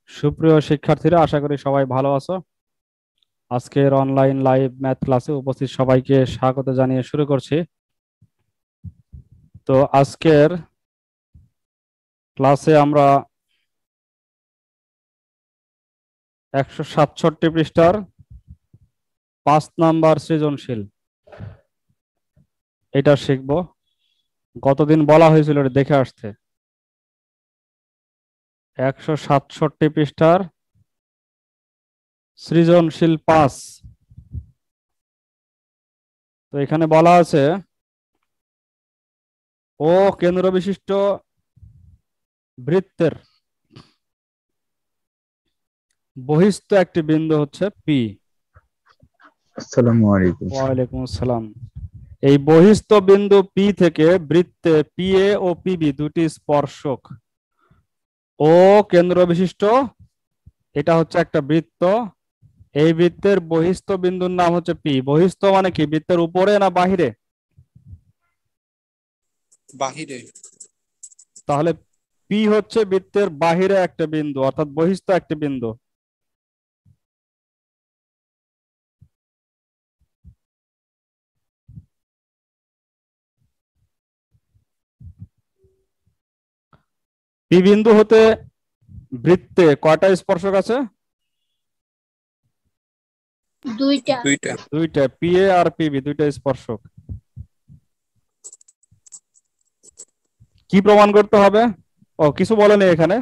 সুপ্রিয় শিক্ষার্থীরা, আশা করি সবাই ভালো আছো। আজকের অনলাইন লাইভ ম্যাথ ক্লাসে উপস্থিত সবাইকে স্বাগত জানিয়ে শুরু করছি। তো আজকের ক্লাসে আমরা 167 পৃষ্ঠার 5 নাম্বার সৃজনশীল এটা শিখব। গতদিন বলা হয়েছিল এটা দেখে আসতে। 167 পৃষ্ঠার সৃজনশীল 5। তো এখানে বলা আছে ও কেন্দ্র বিশিষ্ট বৃত্তের বহিস্থ একটি বিন্দু হচ্ছে পি। আসসালামু আলাইকুম। ওয়ালাইকুম আসসালাম। এই বহিস্থ বিন্দু পি থেকে বৃত্তে পিএ ও পিবি দুটি স্পর্শক ও কেন্দ্র বিশিষ্ট, এটা হচ্ছে একটা বৃত্ত। এই বৃত্তের বহিস্থ বিন্দুর নাম হচ্ছে পি। বহিস্থ মানে কি, বৃত্তের উপরে না বাহিরে? বাহিরে। তাহলে পি হচ্ছে বৃত্তের বাহিরে একটা বিন্দু, অর্থাৎ বহিস্থ একটি বিন্দু। পি বিন্দু হতে বৃত্তে কয়টা স্পর্শক আছে? দুইটা। দুইটা, পিএ আর পিবি দুইটা স্পর্শক। কি প্রমাণ করতে হবে? ও কিছু বলেনি এখানে।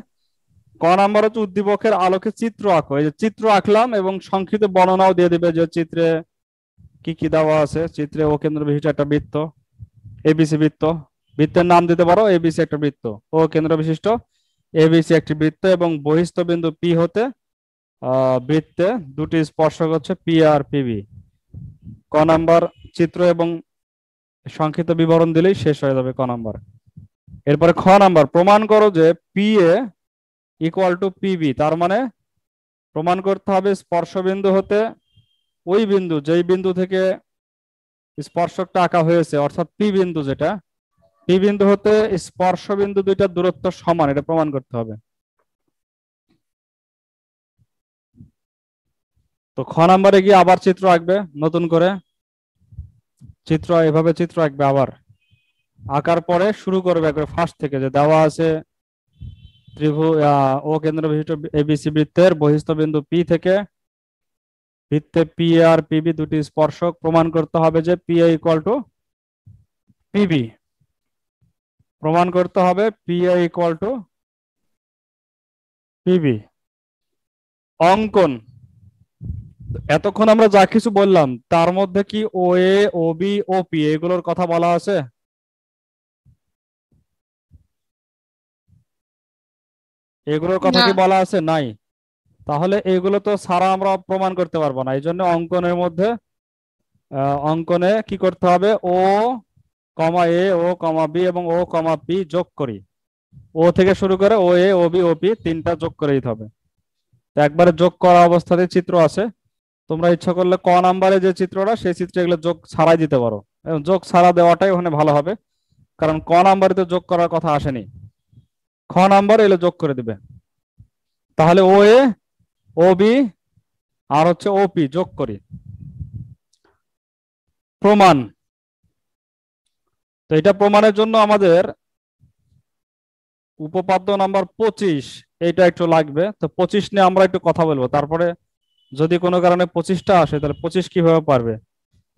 ক নাম্বার হচ্ছে উদ্দীপকের আলোকে চিত্র আঁকো। এই যে চিত্র আঁকলাম এবং সংক্ষিপ্ত বর্ণনাও দিয়ে দিবে যে চিত্রে কি কি দেওয়া আছে। চিত্রে ও কেন্দ্র বিশিষ্ট একটা বৃত্ত, এবিসি বৃত্ত। বৃত্তের নাম দিতে পারো এবিসি একটা বৃত্ত, ও কেন্দ্র বিশিষ্ট এবিসি একটি বৃত্ত এবং বহিস্থ বিন্দু পি হতে বৃত্তে দুটি স্পর্শক হচ্ছে পি আর পিবি। ক নাম্বার চিত্র এবং সংক্ষিপ্ত বিবরণ দিলেই শেষ হয়ে যাবে ক নাম্বার। এরপরে খ নাম্বার, প্রমাণ করো যে P A equal two PB. তার মানে প্রমাণ করতে হবে স্পর্শ বিন্দু হতে ওই বিন্দু যেই বিন্দু থেকে স্পর্শকটা আঁকা হয়েছে, অর্থাৎ পি বিন্দু, যেটা পি বিন্দু হতে স্পর্শ বিন্দু দুইটার দূরত্ব সমান, এটা প্রমাণ করতে হবে। তো খ নাম্বারে গিয়ে আবার চিত্র আঁকবে, নতুন করে চিত্র, এভাবে চিত্র আঁকবে। আবার আঁকার পরে শুরু করবে একবার ফার্স্ট থেকে, যে দেওয়া আছে ত্রিভুজ ও কেন্দ্র বিশিষ্ট এবিসি বৃত্তের বহিস্থ বিন্দু পি থেকে বৃত্তে পি আর পিবি দুটি স্পর্শক। প্রমাণ করতে হবে যে P A equal two PB. প্রমাণ করতে হবে P A equal two PB. অঙ্কন। এতক্ষণ আমরা যা কিছু বললাম তার মধ্যে কি ও এ, ও বি, ও পি এগুলোর কথা বলা আছে? এগুলোর কথা কি না। বলা আছে? নাই। তাহলে এগুলো তো সারা আমরা প্রমাণ করতে পারবো না। এই জন্য অঙ্কনের মধ্যে অঙ্কনে কি করতে হবে, ও কমা এ, ও কমা বি এবং ও কমা পি যোগ করি। ও থেকে শুরু করে ও এ, ও বি, ও পি তিনটা যোগ করে দিতে হবে। তো একবারে যোগ করা অবস্থাতে চিত্র আছে। তোমরা ইচ্ছা করলে ক নাম্বারে যে চিত্রটা, সেই চিত্রে এগুলো যোগ ছাড়াই দিতে পারো, এবং যোগ ছাড়া দেওয়াটাই ওখানে ভালো হবে, কারণ ক নাম্বারে তো যোগ করার কথা আসেনি। খ নাম্বার এগুলো যোগ করে দিবে। তাহলে ও এ, ও বি আর হচ্ছে ও পি যোগ করি। প্রমাণ। তো এটা প্রমাণের জন্য আমাদের উপপাদ্য নাম্বার 25 এইটা একটু লাগবে। তো 25 নিয়ে আমরা একটু কথা বলবো, তারপরে যদি কোনো কারণে 25টা আসে তাহলে 25 কিভাবে পারবে,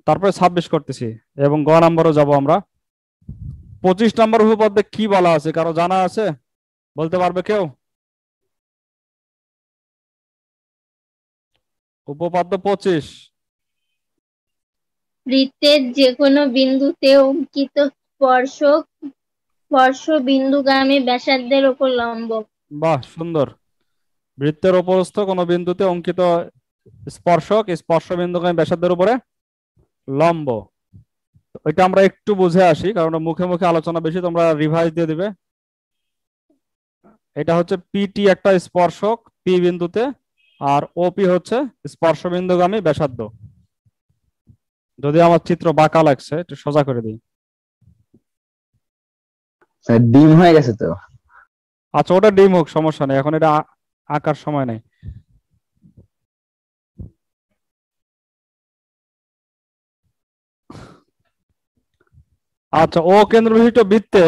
তারপরে 26 করতেছি এবং গ নাম্বারও যাব আমরা। 25 নাম্বার উপপাদ্যে কি বলা আছে কারো জানা আছে? বলতে পারবে কেউ? উপপাদ্য 25। বৃত্তের যেকোনো বিন্দুতে অঙ্কিত স্পর্শক স্পর্শ বিন্দুগামী ব্যাসার্ধের উপর লম্ব। বাহ, সুন্দর। বৃত্তের উপরস্থ কোনো বিন্দুতে অঙ্কিত স্পর্শক স্পর্শ বিন্দুগামী ব্যাসার্ধের উপরে লম্ব। এটা আমরা একটু বুঝে আসি, কারণ মুখে মুখে আলোচনা বেশি, তোমরা রিভাইজ দিয়ে দিবে। এটা হচ্ছে পিটি একটা স্পর্শক পি বিন্দুতে, আর ওপি হচ্ছে স্পর্শ বিন্দুগামী ব্যাসার্ধ। যদি আমার চিত্র বাঁকা লাগছে একটু সোজা করে দিই। ডিম হয়ে গেছে তো। আচ্ছা, ওটা ডিম হোক, সমস্যা নেই। এখন এটা আঁকার সময় নেই। আচ্ছা, ও কেন্দ্র বিশিষ্ট বৃত্তে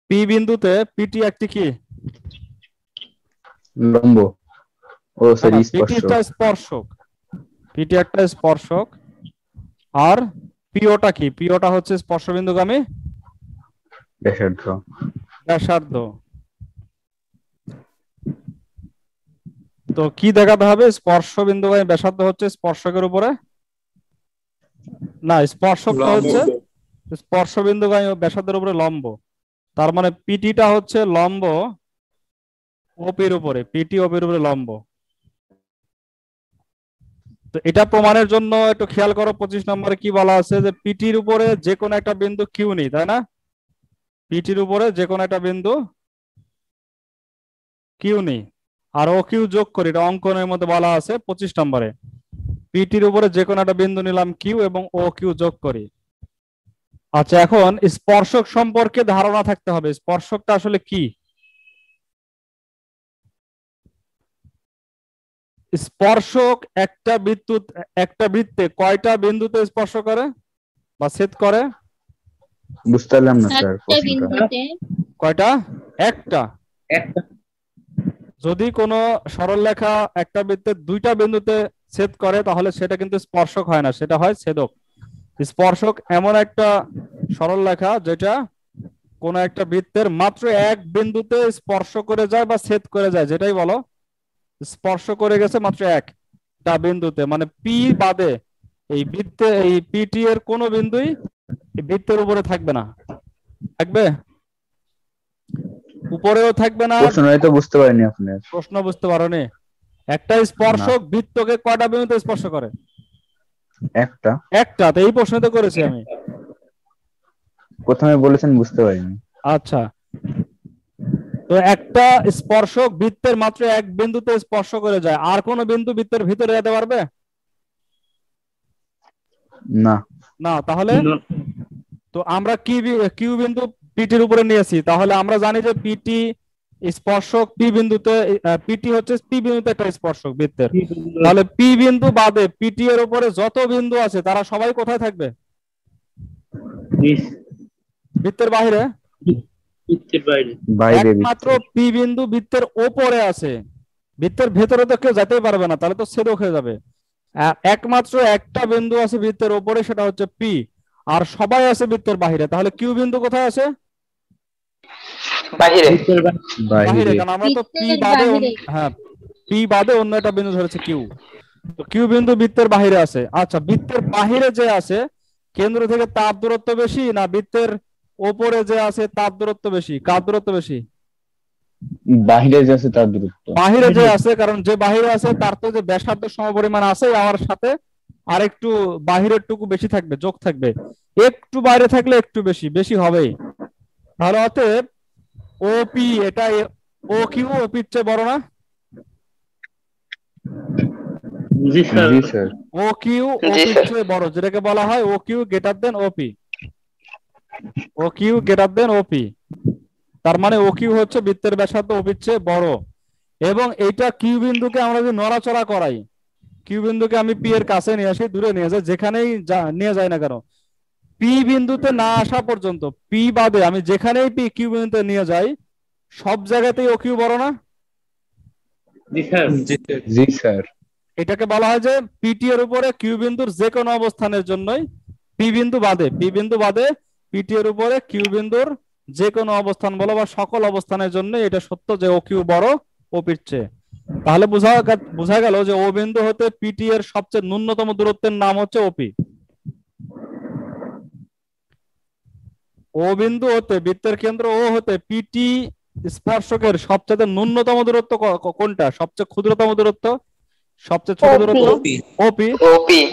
পি বিন্দুতে পিটি একটি কি? লম্ব ও সরি পিটি স্পর্শক। একটা স্পর্শক, পিটি একটা স্পর্শক। আর পিওটা কি? পিওটা হচ্ছে স্পর্শবিন্দুগামী ব্যাসার্ধ। ব্যাসার্ধ। তো কি দেখাতে হবে? স্পর্শবিন্দুগামী ব্যাসার্ধ হচ্ছে স্পর্শকের উপরে, না স্পর্শকটা হচ্ছে স্পর্শবিন্দুগামী ব্যাসার্ধের উপরে লম্ব। তার মানে পিটিটা হচ্ছে লম্ব ওপির উপরে, পিটি ওপির উপরে লম্ব। তো এটা প্রমাণের জন্য একটু খেয়াল করো 25 নম্বরে কি বলা আছে, যে পিটির উপরে যে কোনো একটা বিন্দু কিউ নেই, তাই না? পিটির উপরে যে কোনো একটা বিন্দু কিউ নেই, আর ও কিউ যোগ করি, এটা অঙ্কনের মধ্যে বলা আছে 25 নম্বরে। পিটির উপরে যে কোনো একটা বিন্দু নিলাম কিউ এবং ও কিউ যোগ করি। আচ্ছা, এখন স্পর্শক সম্পর্কে ধারণা থাকতে হবে, স্পর্শকটা আসলে কি। স্পর্শক একটা বৃত্তে কয়টা বিন্দুতে স্পর্শ করে বা ছেদ করে? বুঝতে পারলাম না স্যার একটা প্রশ্নটা। বিন্দুতে কয়টা? একটা। যদি কোনো সরলরেখা একটা বৃত্তে দুইটা বিন্দুতে ছেদ করে তাহলে সেটা কিন্তু স্পর্শক হয় না, সেটা হয় ছেদক। স্পর্শক এমন একটা সরলরেখা যেটা কোনো একটা বৃত্তের মাত্র এক বিন্দুতে স্পর্শ করে যায় বা ছেদ করে যায়, যেটাই বলো স্পর্শ করে গেছে মাত্র একটা বিন্দুতে, মানে পি বাদে এই বৃত্তে এই পিটি এর কোনো বিন্দুই এই বৃত্তের উপরে থাকবে না। থাকবে? উপরেও থাকবে না। প্রশ্নটাই তো বুঝতে পারিনি আপনার। প্রশ্ন বুঝতে পারোনি? একটা স্পর্শক বৃত্তকে কয়টা বিন্দুতে স্পর্শ করে? একটা। একটা। তো এই প্রশ্ন তো করেছি আমি। প্রথমে বলেছেন বুঝতে পারিনি। আচ্ছা, তো একটা স্পর্শক বৃত্তের মাত্র এক বিন্দুতে স্পর্শ করে যায়, আর কোন বিন্দু বৃত্তের ভিতরে যেতে পারবে না। না? তাহলে তো আমরা কিউ বিন্দু পিটির উপরে নিয়েছি, তাহলে আমরা জানি যে পিটি স্পর্শক পি বিন্দুতে, পিটি হচ্ছে পি বিন্দুতে একটা স্পর্শক বৃত্তের। তাহলে পি বিন্দু বাদে পিটি এর উপরে যত বিন্দু আছে তারা সবাই কোথায় থাকবে? বৃত্তের বাইরে। বাইরে একমাত্র পি বিন্দু বৃত্তের ওপরে আছে, বৃত্তের ভেতরে তো কেউ যেতেই পারবে না, তাহলে তো ছেদক হয়ে যাবে। একমাত্র একটা বিন্দু আছে বৃত্তের ওপরে, সেটা হচ্ছে পি, আর সবাই আছে বৃত্তের বাহিরে। তাহলে কিউ বিন্দু কোথায় আছে? বাহিরে। বাহিরে, কারণ আমরা তো পি বৃত্তের বাদে বাহিরে। হ্যাঁ, পি বাদে অন্য একটা বিন্দু ধরেছে কিউ। তো কিউ বিন্দু বৃত্তের বাহিরে আছে। আচ্ছা, বৃত্তের বাহিরে যে আছে কেন্দ্র থেকে তার দূরত্ব বেশি, না বৃত্তের ওপরে যে আছে তার দূরত্ব বেশি? কার দূরত্ব বেশি? বাইরে যে আছে তার দূরত্ব। বাহিরে যে আছে, কারণ যে বাহিরে আছে তার তো যে ব্যাসার্ধ সমপরিমাণ আছে, আমার সাথে আর একটু বাহিরের টুকু বেশি থাকবে, যোগ থাকবে। একটু বাইরে থাকলে একটু বেশি বেশি হবেই। তাহলে অতএব ওপি এটা ও কিউ ওপির চেয়ে বড় না? জি স্যার। ও কিউ ওপির চেয়ে বড়, যেটাকে বলা হয় ও কিউ গ্রেটার দেন ওপি। ও কিউ গ্রেটার দেন ওপি, তার মানে ও কিউ হচ্ছে বৃত্তের ব্যাসার্ধ ওপির চেয়ে বড়। এবং এইটা কিউ বিন্দুকে আমরা যদি নড়াচড়া করাই, কিউ বিন্দুকে আমি পি এর কাছে নিয়ে আসি, দূরে নিয়ে যাই, যেখানেই নিয়ে যাই না কেন, পি বিন্দুতে না আসা পর্যন্ত, পি বাদে আমি যেখানেই পি কিউ বিন্দুতে নিয়ে যাই সব জায়গাতেই ও কিউ বড় না? জি স্যার। এটাকে বলা হয় যে পিটি এর উপরে কিউ বিন্দুর যে কোনো অবস্থানের জন্যই, পি বিন্দু বাদে পিটি এর উপরে কিউ বিন্দুর যে কোনো অবস্থান বলো বা সকল অবস্থানের জন্য এটা সত্য যে ও কিউ বড় ও পির চেয়ে। তাহলে বোঝা গেল যে ও বিন্দু হতে পিটি এর সবচেয়ে ন্যূনতম দূরত্বের নাম হচ্ছে ওপি। ও বিন্দু হতে বৃত্তের কেন্দ্র ও হতে পিটি স্পর্শকের সবচেয়ে ন্যূনতম দূরত্ব কোনটা? সবচেয়ে ক্ষুদ্রতম দূরত্ব, সবচেয়ে ছোট দূরত্ব ওপি।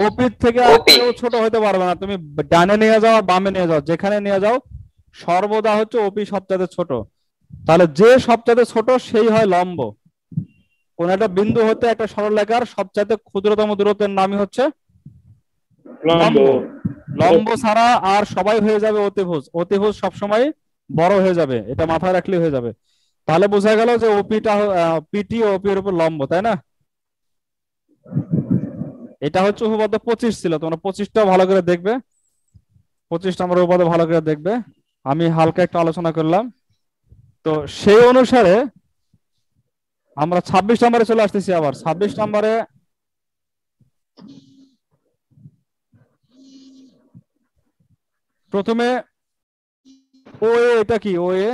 ওপির থেকে আর কেউ ছোট হতে পারবে না, তুমি ডানে নিয়ে যাও আর বামে নিয়ে যাও, যেখানে নিয়ে যাও সর্বদা হচ্ছে ওপি সবচেয়ে ছোট। তাহলে যে সবচেয়ে ছোট সেই হয় লম্ব। কোন একটা বিন্দু হতে একটা সরলরেখার সবচেয়ে ক্ষুদ্রতম দূরত্বের নামই হচ্ছে লম্ব। লম্ব ছাড়া আর সবাই হয়ে যাবে অতিভুজ, অতিভুজ সবসময় বড় হয়ে যাবে, এটা মাথায় রাখলে হয়ে যাবে। তাহলে বোঝা গেল যে ওপিটা পিটি ওপি এর উপর লম্ব, তাই না? এটা হচ্ছে উপপাদ্য 25 ছিল, তোমরা 25টা ভালো করে দেখবে, 25 নম্বর উপপাদ্য ভালো করে দেখবে। আমি হালকা একটু আলোচনা করলাম। তো সেই অনুসারে আমরা 26 নম্বরে চলে আসতেছি। আবার 26 নম্বরে প্রথমে ওএ, এটা কি ওএ?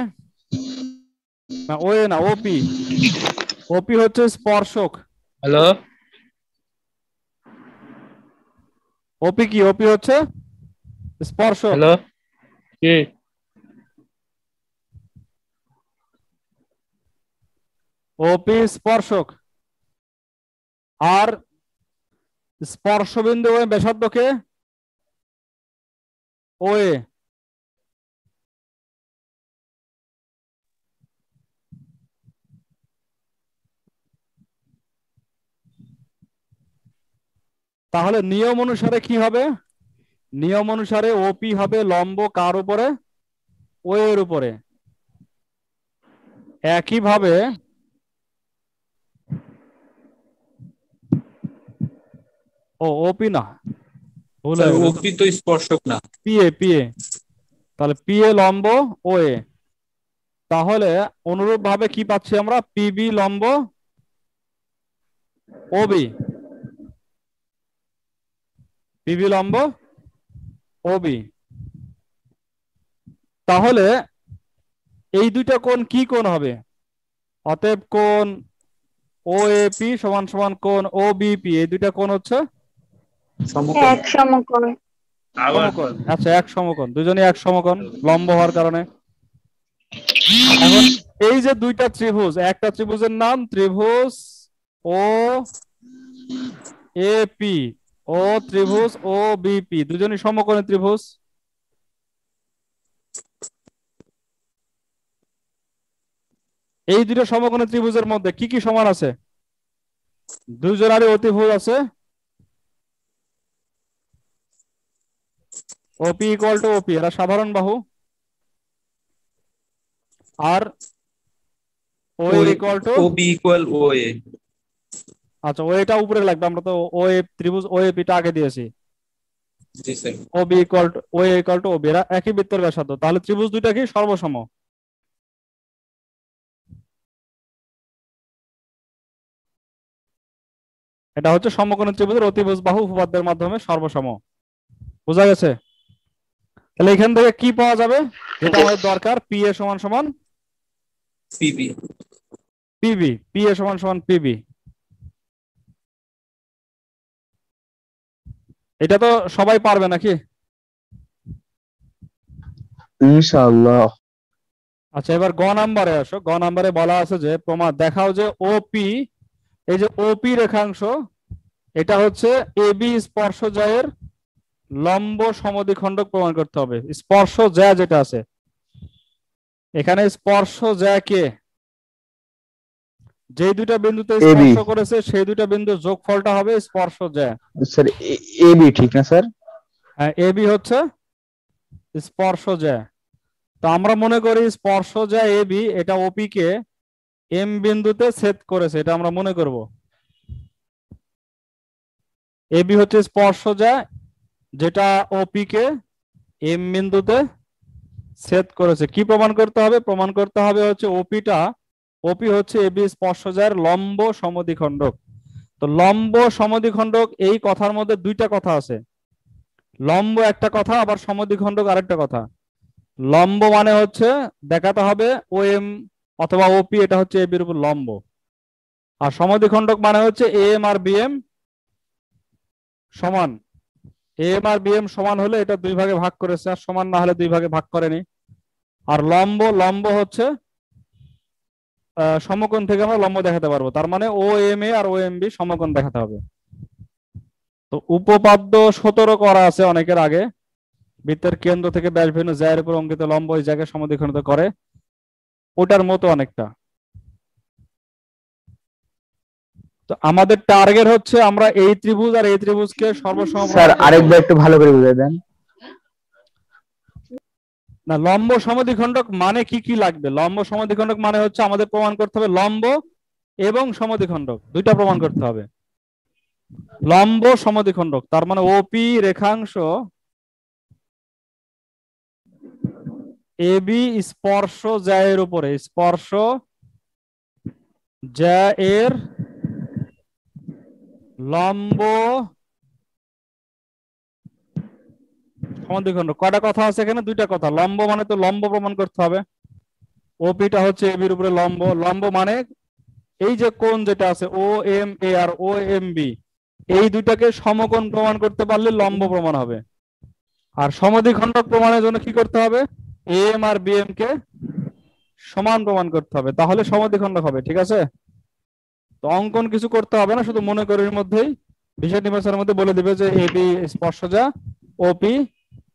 না ওএ না, ওপি। ওপি হচ্ছে স্পর্শক। হ্যালো, ওপি কি? ওপি হচ্ছে স্পর্শক। হ্যালো, কি? ওপি স্পর্শক। আর স্পর্শবিন্দু ব্যাসার্ধকে ওএ। তাহলে নিয়ম অনুসারে কি হবে? নিয়ম অনুসারে ওপি হবে লম্ব কার উপরে? ও এর উপরে। একইভাবে ওপি না, ভুল হয়ে গেল, ওপি তো স্পর্শক না। PA PA. তাহলে পিএ লম্ব ও এ। তাহলে অনুরূপ ভাবে কি পাচ্ছি আমরা? পিবি লম্ব ওবি। পিবি লম্ব ওবি। তাহলে এই দুইটা কোণ কি কোণ হবে? অতএব কোণ ওএপি সমান সমান কোণ ওবিপি, এই দুইটা কোণ হচ্ছে এক সমকোণ। সমকোণ। আচ্ছা, এক সমকোণ, দুজনই এক সমকোণ লম্ব হওয়ার কারণে। এখন এই যে দুইটা ত্রিভুজ, একটা ত্রিভুজের নাম ত্রিভুজ ও এপি, ও ত্রিভুজ ও বিপি, দুজনই সমকোণী ত্রিভুজ। এই দুটো সমকোণী ত্রিভুজের মধ্যে কি কি সমান আছে? দুজনারই অতিভুজ আছে। ওপি ইকুয়াল টু ওপি, এরা সাধারণ বাহু। আর O equal to OB equal OA. আচ্ছা, ও এটা উপরে লাগবে, আমরা তো ও এ ত্রিভুজ ও এপিটা আগে দিয়েছি। জি sir. OB equal to O equal to OB, এরা একই বৃত্তের ব্যাসার্ধ। তাহলে ত্রিভুজ দুইটা কি সর্বসম? এটা হচ্ছে সমকোণী ত্রিভুজের অতিভুজ বাহু উপপাদ্যের মাধ্যমে সর্বসম। বোঝা গেছে? তাহলে এখান থেকে কি পাওয়া যাবে? যেটা আমাদের দরকার, পি এ সমান সমান পিবি। পিবি। পি এ সমান সমান পিবি। এটা তো সবাই পারবে নাকি? ইনশাআল্লাহ। আচ্ছা, এবার গ নাম্বারে আসো। গ নাম্বারে বলা আছে যে প্রমাণ দেখাও যে ওপি, এই যে ওপি রেখাংশ, এটা হচ্ছে এবি স্পর্শজয়ের লম্ব সমদ্বিখণ্ডক প্রমাণ করতে হবে। স্পর্শ জ্যা যেটা আছে এখানে, স্পর্শ জ্যা কে? যে দুইটা বিন্দুতে স্পর্শ করেছে সেই দুইটা বিন্দুর যোগফলটা হবে স্পর্শ জ্যা। স্যার এবি ঠিক না স্যার? হ্যাঁ, এবি হচ্ছে স্পর্শ জ্যা। তো আমরা মনে করি স্পর্শ জ্যা এবি, এটা ওপি কে এম বিন্দুতে ছেদ করেছে, এটা আমরা মনে করব। এবি হচ্ছে স্পর্শ জ্যা যেটা ওপি কে এম বিন্দুতে ছেদ করেছে। কি প্রমাণ করতে হবে? প্রমাণ করতে হবে হচ্ছে ওপি হচ্ছে এবি স্পর্শজার লম্ব সমদ্বিখণ্ডক। তো লম্ব সমদ্বিখণ্ডক, এই কথার মধ্যে দুইটা কথা আছে। লম্ব একটা কথা, আবার সমদ্বিখণ্ডক আরেকটা কথা। লম্ব মানে হচ্ছে দেখাতে হবে ও এম অথবা ওপি এটা হচ্ছে এবির উপর লম্ব। আর সমদ্বিখণ্ডক মানে হচ্ছে এম আর বিএম সমান। এম আর বিএম সমান হলে এটা দুই ভাগে ভাগ করেছে, আর সমান না হলে দুই ভাগে ভাগ করেনি। আর লম্ব হচ্ছে সমকোণ থেকে আমরা লম্ব দেখাতে পারবো, তার মানে ও এম এ আর ও এম বি সমকোণ দেখাতে হবে। তো উপপাদ্য 17 করা আছে অনেকের আগে, বৃত্তের কেন্দ্র থেকে ব্যাসভিন্ন জ্যায়ের উপর অঙ্কিত লম্ব ওই জায়গায় সমদ্বিখণ্ডিত করে, ওটার মতো অনেকটা। তো আমাদের টার্গেট হচ্ছে আমরা এই ত্রিভুজ আর এই ত্রিভুজকে সর্বসম। স্যার আরেকবার একটু ভালো করে বুঝিয়ে দেন। না, লম্ব সমদ্বিখণ্ডক মানে কি কি লাগবে? লম্ব সমদ্বিখণ্ডক মানে হচ্ছে আমাদের প্রমাণ করতে হবে লম্ব এবং সমদ্বিখণ্ডক দুইটা প্রমাণ করতে হবে। লম্ব সমদ্বিখণ্ডক তার মানে ওপি রেখাংশ এবি স্পর্শ জ্যায়ের উপরে, স্পর্শ জ্যা এর লম্ব সমদ্বিখণ্ডক। কয়টা কথা আছে এখানে? দুইটা কথা। লম্ব মানে তো লম্ব প্রমাণ করতে হবে, ওপিটা হচ্ছে এবির উপরে লম্ব। লম্ব মানে এই যে কোণ যেটা আছে ও এম এ আর ও এম বি, এই দুইটাকে সমকোণ প্রমাণ করতে পারলে লম্ব প্রমাণ হবে। আর সমদ্বিখণ্ডক প্রমাণের জন্য কি করতে হবে? এম আর বি এম কে সমান প্রমাণ করতে হবে, তাহলে সমদ্বিখণ্ডক হবে। ঠিক আছে, তো অঙ্কন কিছু করতে হবে না, শুধু মনে করার মধ্যেই বিষয় নির্বাচনের মধ্যে বলে দিবে যে এবি স্পর্শজা ওপি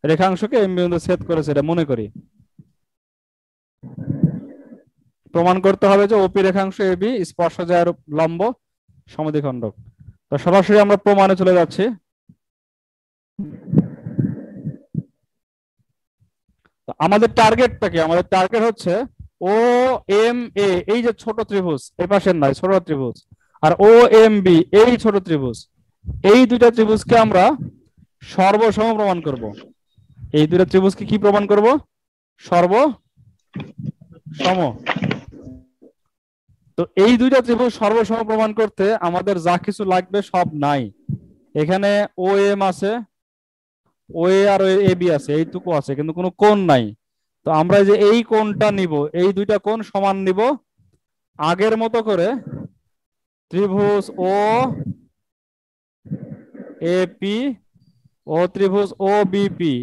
রেখাংশকে এম বিন্দু ছেদ করেছে, এটা মনে করি। প্রমাণ করতে হবে যে ওপি রেখাংশ এবি স্পর্শজার লম্ব সমদ্বিখণ্ডক। তো সরাসরি আমরা প্রমাণে চলে যাচ্ছি। আমাদের টার্গেটটা কি? আমাদের টার্গেট হচ্ছে ও এম এ, এই যে ছোট ত্রিভুজ, এই পাশের নয়, ছোট ত্রিভুজ, আর ও এম বি এই ছোট ত্রিভুজ, এই দুইটা ত্রিভুজকে আমরা সর্বসম প্রমাণ করব। এই দুইটা ত্রিভুজকে কি প্রমাণ করব? সর্বসম। তো এই দুইটা ত্রিভুজ সর্বসম প্রমাণ করতে আমাদের যা কিছু লাগবে সব নাই। এখানে ও এম আছে, ও এ আর এ বি আছে, এইটুকু আছে, কিন্তু কোনো কোণ নাই। তো আমরা যে এই কোণটা নিব, এই দুইটা কোণ সমান নিব, আগের মতো করে ত্রিভুজ ও এপি ও ত্রিভুজ ও বিপি,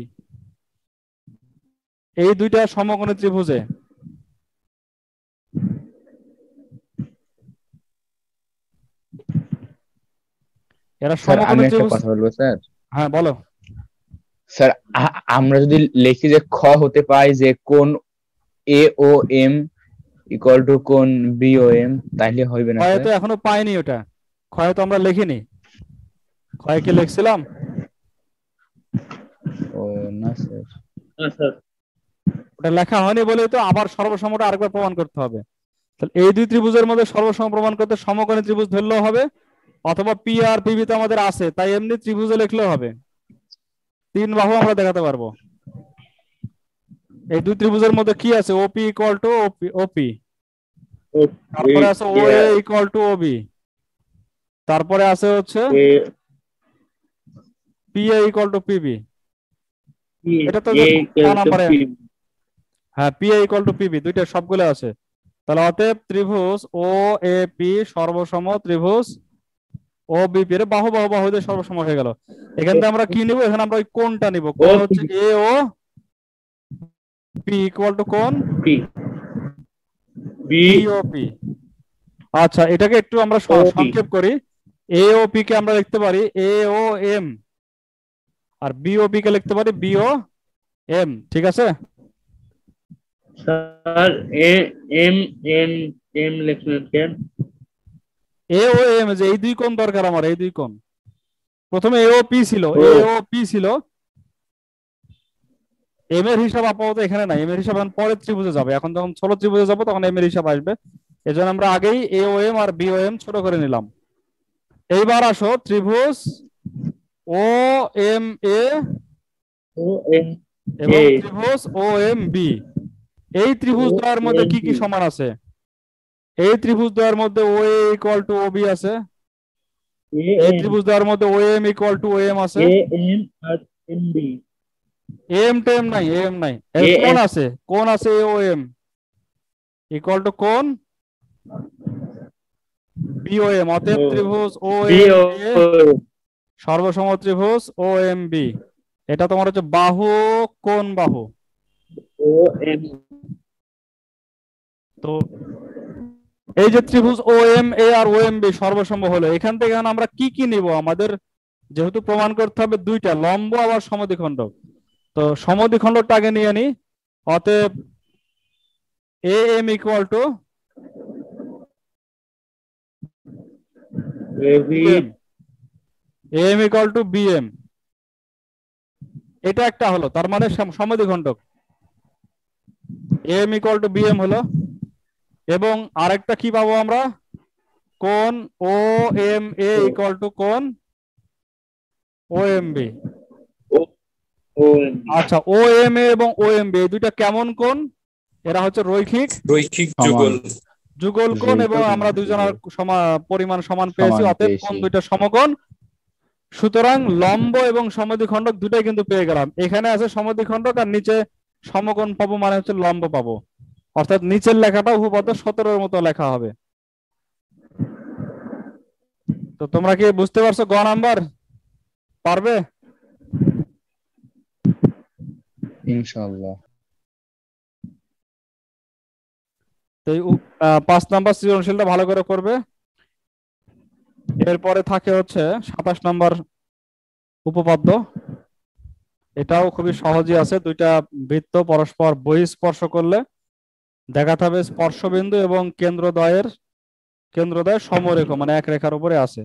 এই দুইটা সমকোণী ত্রিভুজে এরা স্যার আমি সমকোণী একটা ত্রিভুজ। কথা বলবো স্যার। হ্যাঁ বলো। স্যার আমরা যদি লিখি যে খ হতে পাই যে কোণ এ ও এম ইকুয়াল টু কোণ বি ও এম, তাহলে হইবে না ক্ষয় স্যার? তো এখনো পাইনি, ওটা ক্ষয় তো আমরা লিখিনি। ক্ষয় কি লিখছিলাম? ও না স্যার। ওটা লেখা হয়নি বলেই তো আবার সর্বসমটা আরেকবার প্রমাণ করতে হবে। তাহলে এই দুই ত্রিভুজের মধ্যে সর্বসম প্রমাণ করতে সমকোণী ত্রিভুজ ধরলেও হবে, অথবা পি আর পিবি তো আমাদের আছে, তাই এমনি ত্রিভুজে লিখলেও হবে। তিন বাহু আমরা দেখাতে পারবো। এই দুই ত্রিভুজের মধ্যে কি আছে? ওপি ইকুয়াল টু ওপি ওপি, তারপরে আছে ও এ ইকুয়াল টু ওবি, তারপরে আছে হচ্ছে P A equal two PB. এটা তো নাম্বারে, হ্যাঁ P A equal two PB, দুইটা সবগুলো আছে। তাহলে অতএব ত্রিভুজ ও এ পি সর্বসম ত্রিভুজ ও বিপি এর বাহু বাহু বাহুদের সর্বসম হয়ে গেল। এখান থেকে আমরা কি নিব? এখানে আমরা ওই কোণটা নিব, কোণ হচ্ছে এ ও পি ইকুয়াল টু কোণ বি ও পি। আচ্ছা, এটাকে একটু আমরা সংক্ষেপ করি। এ ও পি কে আমরা লিখতে পারি এ ও এম, আর বি ও পি কে লিখতে পারি বি ও এম। ঠিক আছে sir A M M M লিখলেন কেন? এ ও এম, যে এই দুই কোণ দরকার আমার, এই দুই কোণ। প্রথমে এ ও পি ছিল, এ ও পি ছিল, এম এর হিসাব আপাতত এখানে নাই, এম এর হিসাব এখন পরের ত্রিভুজে যাবে। এখন যখন ছোট ত্রিভুজে যাবো তখন এম এর হিসাব আসবে, এজন্য আমরা আগেই এ ও এম আর বি ও এম ছোট করে নিলাম। এইবার আসো ত্রিভুজ ও এম এ ও এম এবং ত্রিভুজ ও এম বি, এই ত্রিভুজ দ্বয়ের মধ্যে কি কি সমান আছে? এই ত্রিভুজ দ্বয়ের মধ্যে O A equal to O B আছে, এই ত্রিভুজ দ্বয়ের মধ্যে O M equal to O M আছে, এ এম আর এম বি এম টেম নাই, এম নাই, কোণ আছে, কোণ আছে A O M equal to কোণ বি ও এম। অতএব ত্রিভুজ ও এম সর্বসম ত্রিভুজ ও এম বি, এটা তোমার হচ্ছে বাহু কোণ বাহু। ও এম। তো এই যে ত্রিভুজ ও এম এ আর ও এম বি সর্বসম হলো, এখান থেকে এখন আমরা কি কি নিব? আমাদের যেহেতু প্রমাণ করতে হবে দুইটা, লম্ব আবার সমদ্বিখণ্ডক, তো সমদ্বিখণ্ডকটা আগে নিয়ে নি। অতএব A M equal to M equal to B M, এটা একটা হলো, তার মানে সমদ্বিখণ্ডক। এম ইকুয়াল টু বিএম হলো, এবং আরেকটা কি পাবো আমরা, কোণ O M A equal to কোণ ও এম বি। ও আচ্ছা, ও এম এ এবং ও এম বি এই দুইটা কেমন কোণ? এরা হচ্ছে রৈখিক রৈখিক সমান। যুগল। যুগল কোণ, এবং রৈখিক আমরা দুজনের পরিমাণ সমান পেয়েছি, সমান অতএব কোণ পেয়েছি। দুইটা সমকোণ। সুতরাং লম্ব এবং সমদ্বিখণ্ডক দুটাই কিন্তু পেয়ে গেলাম। এখানে আছে সমদ্বিখণ্ডক আর নিচে সমকোণ পাবো, মানে হচ্ছে লম্ব পাবো, অর্থাৎ নিচের লেখাটা উপপাদ্য 17 মতো লেখা হবে। তো তোমরা কি বুঝতে পারছো গ নাম্বার পারবে? ইনশাআল্লাহ। তো এই 5 নাম্বার সৃজনশীলটা ভালো করে করবে। এরপরে থাকে হচ্ছে 27 নাম্বার উপপাদ্য। এটাও খুবই সহজই আছে। দুইটা বৃত্ত পরস্পর বহিঃস্পর্শ করলে দেখাতে হবে স্পর্শবিন্দু এবং কেন্দ্রদ্বয় সমরেখ, মানে এক রেখার উপরে আছে।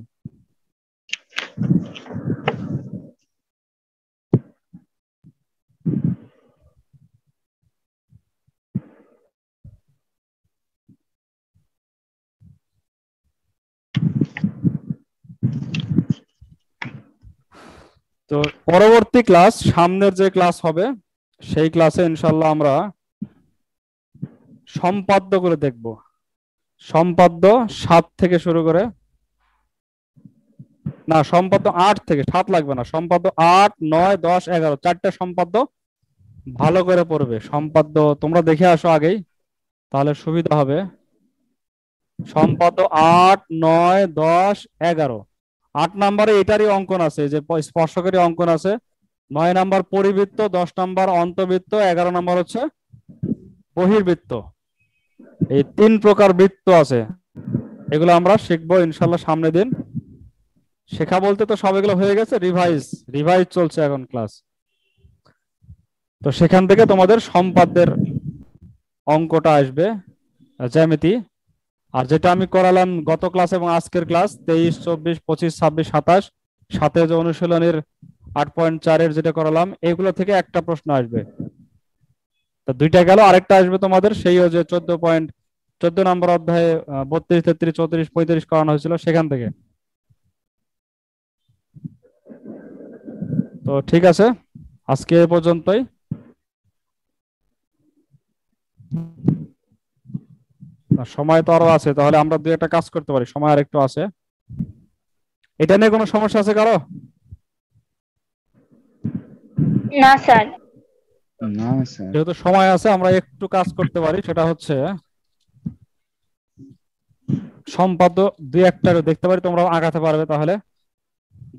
তো পরবর্তী ক্লাস, সামনের যে ক্লাস হবে সেই ক্লাসে ইনশাল্লাহ আমরা সম্পাদ্য করে দেখব। সম্পাদ্য 7 থেকে শুরু করে, না সম্পাদ্য 8 থেকে, 7 লাগবে না, সম্পাদ্য 8, 9, 10, 11 চারটা সম্পাদ্য ভালো করে পড়বে। সম্পাদ্য তোমরা দেখে আসো আগেই, তাহলে সুবিধা হবে। সম্পাদ্য 8, 9, 10, 11। 8 নাম্বারে এটারই অঙ্কন আছে, যে স্পর্শকারী অঙ্কন আছে। 9 নাম্বার পরিবৃত্ত, 10 নাম্বার অন্তবৃত্ত, 11 নাম্বার হচ্ছে বহির্বৃত্ত। এই 3 প্রকার বৃত্ত আছে, এগুলো আমরা শিখবো ইনশাল্লাহ সামনের দিন। শেখা বলতে তো সব এগুলো হয়ে গেছে, রিভাইজ চলছে এখন ক্লাস। তো সেখান থেকে তোমাদের সম্পাদ্যের অঙ্কটা আসবে, জ্যামিতি। আর যেটা আমি করালাম গত ক্লাস এবং আজকের ক্লাস 23, 24, 25, 26, 27, সাথে যে অনুশীলনের 8.4 যেটা করালাম, এগুলো থেকে একটা প্রশ্ন আসবে। তো দুইটা গেল, আরেকটা আসবে তোমাদের সেই যে 14 নম্বর অধ্যায়ে 32, 33, 34, 35 করানো হয়েছিল সেখান থেকে। তো ঠিক আছে, আজকে এ পর্যন্তই। সময় তো আরো আছে, তাহলে আমরা দুই একটা কাজ করতে পারি, সময় আর একটু আছে। এটা নিয়ে কোনো সমস্যা আছে কারো? না স্যার। না স্যার। যেহেতু সময় আছে আমরা একটু কাজ করতে পারি, সেটা হচ্ছে সম্পাদ্য দুই একটা দেখতে পারি, তোমরা আগাতে পারবে। তাহলে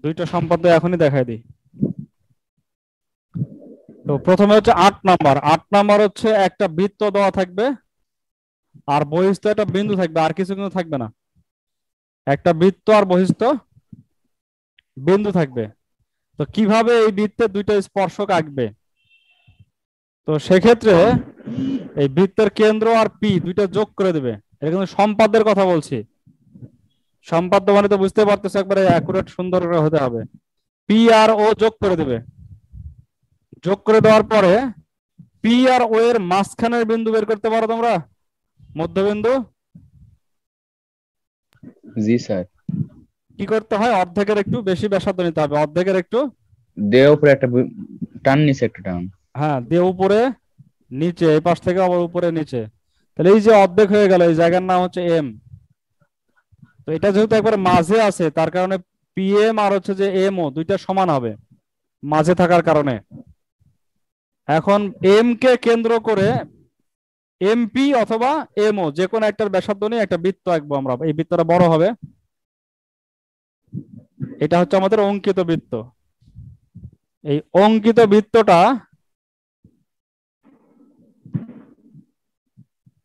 দুইটা সম্পাদ্য এখনই দেখাই দিই। তো প্রথমে হচ্ছে 8 নাম্বার। 8 নাম্বার হচ্ছে একটা বৃত্ত দেওয়া থাকবে আর বহিস্থ একটা বিন্দু থাকবে, আর কিছু কিন্তু থাকবে না। একটা বৃত্ত আর বহিস্থ বিন্দু থাকবে। তো কিভাবে এই বৃত্তের দুইটা স্পর্শক আঁকবে? তো সেক্ষেত্রে এই বৃত্তের কেন্দ্র আর পি দুইটা যোগ করে দেবে। এটা কিন্তু সম্পাদ্যের কথা বলছি। সম্পাদ্য মানে তো বুঝতে পারতেছো, একবারে অ্যাকুরেট সুন্দর করে হতে হবে। পি আর ও যোগ করে দেবে। যোগ করে দেওয়ার পরে পি আর ও এর মাঝখানের বিন্দু বের করতে পারো তোমরা, মধ্যবিন্দু। জি স্যার। কি করতে হয়? অর্ধেকের একটু বেশি ব্যাসার্ধ নিতে হবে, অর্ধেকের একটু দেও উপরে একটা টান, নিচে একটা টান। হ্যাঁ, দিয়ে উপরে নিচে, এই পাশ থেকে আবার উপরে নিচে। তাহলে এই যে অর্ধেক হয়ে গেল, এই জায়গার নাম হচ্ছে এম। তো এটা যেহেতু একবার মাঝে আছে, তার কারণে পিএম আর হচ্ছে যে এমও দুইটা সমান হবে মাঝে থাকার কারণে। এখন এম কে কেন্দ্র করে এমপি অথবা এমও যে কোনো একটার ব্যাসার্ধ নিয়ে একটা বৃত্ত আঁকবো আমরা। এই বৃত্তটা বড় হবে। এটা হচ্ছে আমাদের অঙ্কিত বৃত্ত। এই অঙ্কিত বৃত্তটা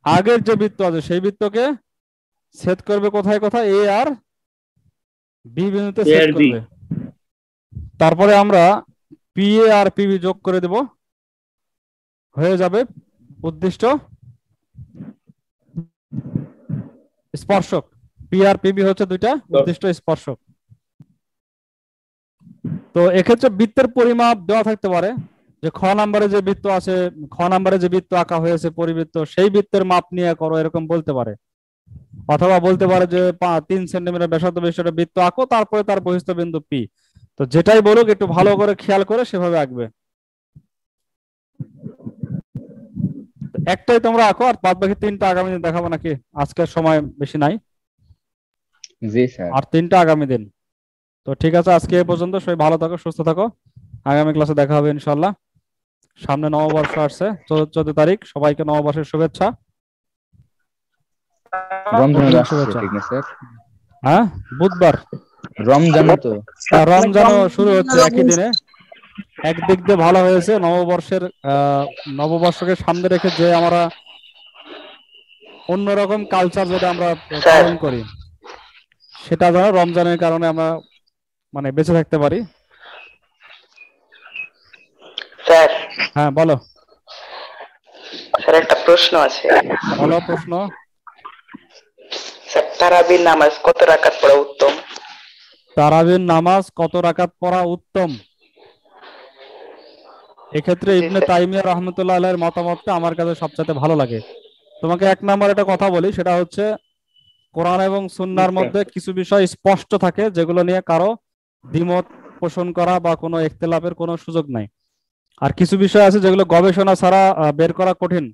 আগের যে বৃত্ত আছে সেই বৃত্তকে ছেদ করবে কোথায় কোথায়? এ আর বি বিন্দুতে ছেদ করবে। তারপরে আমরা পি এ আর পিবি যোগ করে দেব, হয়ে যাবে উদ্দিষ্ট স্পর্শক। পি আর পিবি হচ্ছে দুইটা উদ্দিষ্ট স্পর্শক। তো এক্ষেত্রে বৃত্তের পরিমাপ দেওয়া থাকতে পারে, যে খ নাম্বারে যে বৃত্ত আছে, খ নাম্বারে যে বৃত্ত আঁকা হয়েছে পরিবৃত্ত, সেই বৃত্তের মাপ নিয়ে করো, এরকম বলতে পারে। অথবা বলতে পারে যে 3 সেন্টিমিটার ব্যাসার্ধ বিশিষ্ট বৃত্ত আঁকো, তারপরে তার বহিস্থ বিন্দু পি। তো যেটাই বলুক একটু ভালো করে খেয়াল করে সেভাবে আঁকবে। একটাই তোমরা আঁকো, আর বাদ বাকি 3টা আগামী দিন দেখাবো নাকি? আজকের সময় বেশি নাই, জি স্যার। আর 3টা আগামী দিন। তো ঠিক আছে, আজকে এ পর্যন্ত। সবাই ভালো থাকো, সুস্থ থাকো। আগামী ক্লাসে দেখা হবে ইনশাল্লাহ। সামনে নববর্ষ আসছে, 14 তারিখ। সবাইকে নববর্ষের শুভেচ্ছা। রমজান আসছে শুভেচ্ছা। ঠিক না স্যার? হ্যাঁ, বুধবার রমজান তো। রমজানও শুরু হচ্ছে একই দিনে। একদিক দিয়ে ভালো হয়েছে, নববর্ষকে সামনে রেখে যে আমরা অন্যরকম কালচার যেটা আমরা পালন করি, সেটা যেন রমজানের কারণে আমরা মানে বেঁচে থাকতে পারি। স্যার, হ্যাঁ বলো। স্যার একটা প্রশ্ন আছে। বলো প্রশ্ন। স্যার, তারাবির নামাজ কত রাকাত পড়া উত্তম? তারাবির নামাজ কত রাকাত পড়া উত্তম? এক্ষেত্রে ইবনে তাইমিয়া রহমতুল্লাহ আলাইহির মতামতটা আমার কাছে সবচেয়ে ভালো লাগে। তোমাকে 1 নম্বর একটা কথা বলি, সেটা হচ্ছে কোরআন এবং সুন্নাহর মধ্যে কিছু বিষয় স্পষ্ট থাকে, যেগুলো নিয়ে কারো দ্বিমত পোষণ করা বা কোনো ইখতিলাফের কোনো সুযোগ নাই। আর কিছু বিষয় আছে যেগুলো গবেষণা ছাড়া বের করা কঠিন।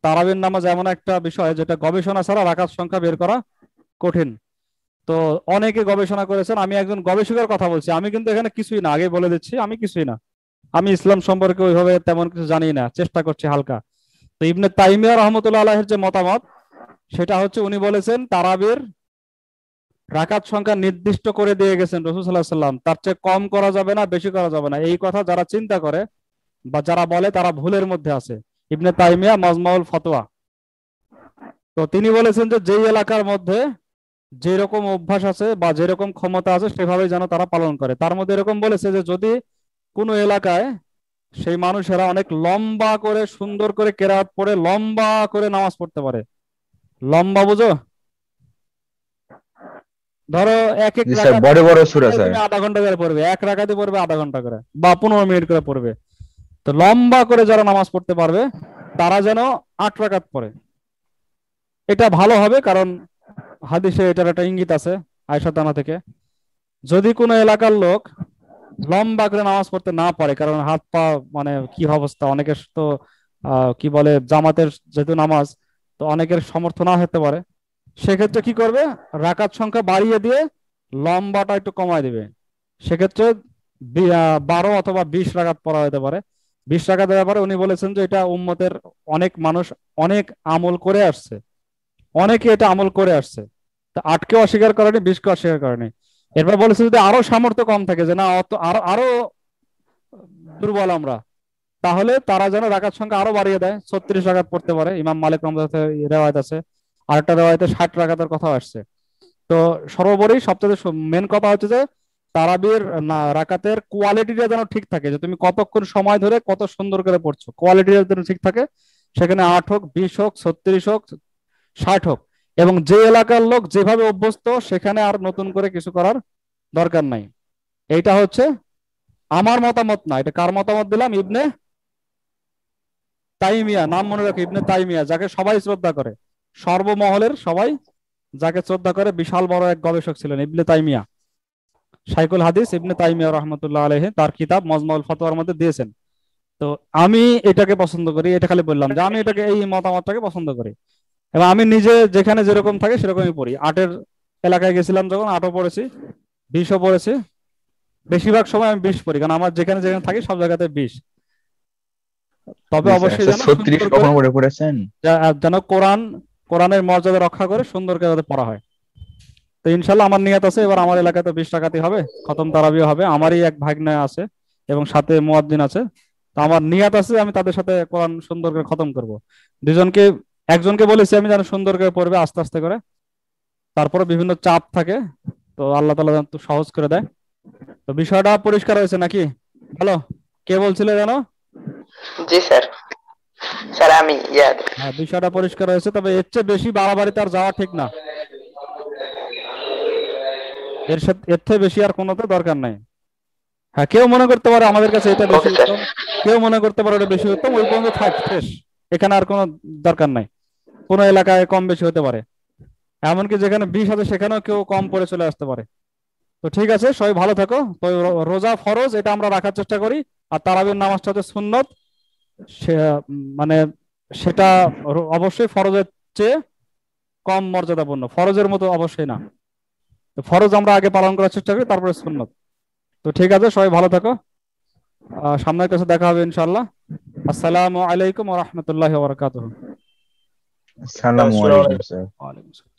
তারাবির নামাজ এমন একটা বিষয় যেটা গবেষণা ছাড়া রাকাত সংখ্যা বের করা কঠিন। তো অনেকে গবেষণা করেছেন, আমি একজন গবেষকের কথা বলছি, আমি কিন্তু এখানে কিছুই না, আগে বলে দিচ্ছি, আমি কিছুই না। আমি ইসলাম সম্পর্কে ওইভাবে তেমন কিছু জানি না, চেষ্টা করছি হালকা। তো ইবনে তাইমিয়া রহমতুল্লাহ আলাইহির যে মতামত, সেটা হচ্ছে উনি বলেছেন তারাবির রাকাত সংখ্যা নির্দিষ্ট করে দিয়ে গেছেন রাসূল সাল্লাল্লাহু আলাইহি ওয়াসাল্লাম, তার চেয়ে কম করা যাবে না, বেশি করা যাবে না। এই কথা যারা চিন্তা করে বা যারা বলে তারা ভুলের মধ্যে আছে। ইবনে তাইমিয়া মাজমাউল ফতোয়া। তো তিনি বলেছেন যে যেই এলাকার মধ্যে যেরকম অভ্যাস আছে বা যেরকম ক্ষমতা আছে সেভাবে যেন তারা পালন করে। তার মধ্যে এরকম বলেছে যে যদি কোনো এলাকায় সেই মানুষেরা অনেক লম্বা করে সুন্দর করে কেরাত পড়ে লম্বা করে নামাজ পড়তে পারে, লম্বা বুঝো, ধরো এক এক জি স্যার, রাকাত বড় বড় সূরা স্যার। তুমি আধা ঘন্টা করে পড়বে, এক রাকাতে পড়বে আধা ঘন্টা করে বা 15 মিনিট করে পড়বে। তো লম্বা করে যারা নামাজ পড়তে পারবে তারা যেন 8 রাকাত পড়ে। এটা ভালো হবে, কারণ হাদিসে এটার একটা ইঙ্গিত আছে আয়েশা তাআলা থেকে। যদি কোনো এলাকার লোক লম্বা করে নামাজ পড়তে না পারে, কারণ হাত পা মানে কি অবস্থা, অনেকের তো কি বলে জামাতের যেহেতু নামাজ, তো অনেকের সমর্থ না হতে পারে, সেক্ষেত্রে কি করবে, রাকাত সংখ্যা বাড়িয়ে দিয়ে লম্বাটা একটু কমায় দিবে। সেক্ষেত্রে 12 অথবা 20 রাকাত পড়া হতে পারে। 20 রাকাতের ব্যাপারে উনি বলেছেন যে এটা উম্মতের অনেক মানুষ অনেক আমল করে আসছে, অনেকে এটা আমল করে আসছে। তা 8কে অস্বীকার করেনি, 20কে অস্বীকার করেনি। এরপর বলেছে যদি আরো সামর্থ্য কম থাকে, যে না অত আরো আরো দুর্বল আমরা, তাহলে তারা যেন রাকাত সংখ্যা আরো বাড়িয়ে দেয়, 36 রাকাত পড়তে পারে। ইমাম মালিক রহমাতুল্লাহ রেওয়ায়েত আছে, আরেকটা রেওয়ায়েতে 60 রাকাতের কথা আসছে। তো সর্বোপরি সবচেয়ে মেন কথা হচ্ছে যে তারাবির রাকাতের কোয়ালিটিটা যেন ঠিক থাকে, যে তুমি কতক্ষণ সময় ধরে কত সুন্দর করে পড়ছো, কোয়ালিটিটা যেন ঠিক থাকে। সেখানে 8 হোক, 20 হোক, 36 হোক, 60 হোক, এবং যে এলাকার লোক যেভাবে অভ্যস্ত সেখানে আর নতুন করে কিছু করার দরকার নাই। এইটা হচ্ছে আমার মতামত না, এটা কার মতামত দিলাম, ইবনে তাইমিয়া। নাম মনে রাখো, ইবনে তাইমিয়া, যাকে সবাই শ্রদ্ধা করে, সর্বমহলের সবাই যাকে শ্রদ্ধা করে, বিশাল বড় এক গবেষক ছিলেন ইবনে তাইমিয়া। শাইখুল হাদিস ইবনে তাইমিয়া রহমতুল্লাহ আলাইহি তার কিতাব মাজমাউল ফতোয়ার মধ্যে দিয়েছেন। তো আমি এটাকে পছন্দ করি, এটা খালি বললাম যে আমি এটাকে এই মতামতটাকে পছন্দ করি, এবং আমি নিজে যেখানে যেরকম থাকে সেরকমই পড়ি। 8-এর এলাকায় গেছিলাম যখন 8ও পড়েছি, 20ও পড়েছি। বেশিরভাগ সময় আমি 20 পড়ি, কারণ আমার যেখানে যেখানে থাকি সব জায়গাতে 20। তবে জি স্যার। অবশ্যই যেন 36 সুন্দর করে, কখন করে পড়েছেন? যেন কোরআনের মর্যাদা রক্ষা করে সুন্দর করে যাতে পড়া হয়। তো ইনশাল্লাহ আমার নিয়ত আছে এবার আমার এলাকায় তো 20 টাকাতেই হবে, খতম তারাবিও হবে। আমারই এক ভাগ্নে আছে এবং সাথে মুয়াজ্জিন আছে। তো আমার নিয়ত আছে আমি তাদের সাথে কোরআন সুন্দর করে খতম করব। দুজনকে, একজনকে বলেছি আমি যেন সুন্দর করে পড়বে আস্তে আস্তে করে। তারপরে বিভিন্ন চাপ থাকে, তো আল্লাহ তাআলা যেন একটু সহজ করে দেয়। তো বিষয়টা পরিষ্কার হয়েছে নাকি? ভালো, কে বলছিলে যেন? জি স্যার। স্যার আমি ইয়াদ। হ্যাঁ, বিষয়টা পরিষ্কার হয়েছে, তবে এর চেয়ে বেশি বাড়াবাড়িতে আর যাওয়া ঠিক না। এর থেকে বেশি আর কোনোতে দরকার নাই। হ্যাঁ, কেউ মনে করতে পারে আমাদের কাছে এটা বেশি ওকে স্যার। উত্তম, কেউ মনে করতে পারে ওটা বেশি উত্তম, ওই পর্যন্ত থাক, শেষ। এখানে আর কোনো দরকার নাই। কোনো এলাকায় কম বেশি হতে পারে, এমনকি যেখানে 20 আছে সেখানেও কেউ কম পড়ে চলে আসতে পারে। তো ঠিক আছে, সবাই ভালো থাকো। তো রোজা ফরজ, এটা আমরা রাখার চেষ্টা করি। আর তারাবির নামাজটা হচ্ছে সুন্নত, সে মানে সেটা অবশ্যই ফরজের চেয়ে কম মর্যাদাপূর্ণ, ফরজের মতো অবশ্যই না। তো ফরজ আমরা আগে পালন করার চেষ্টা করি, তারপরে সুন্নত। তো ঠিক আছে, সবাই ভালো থাকো। সামনের কাছে দেখা হবে ইনশাআল্লাহ। আসসালামু আলাইকুম ওয়া রাহমাতুল্লাহি ওয়া বারাকাতুহু। আসসালামু আলাইকুম স্যার। ওয়া আলাইকুম আসসালাম।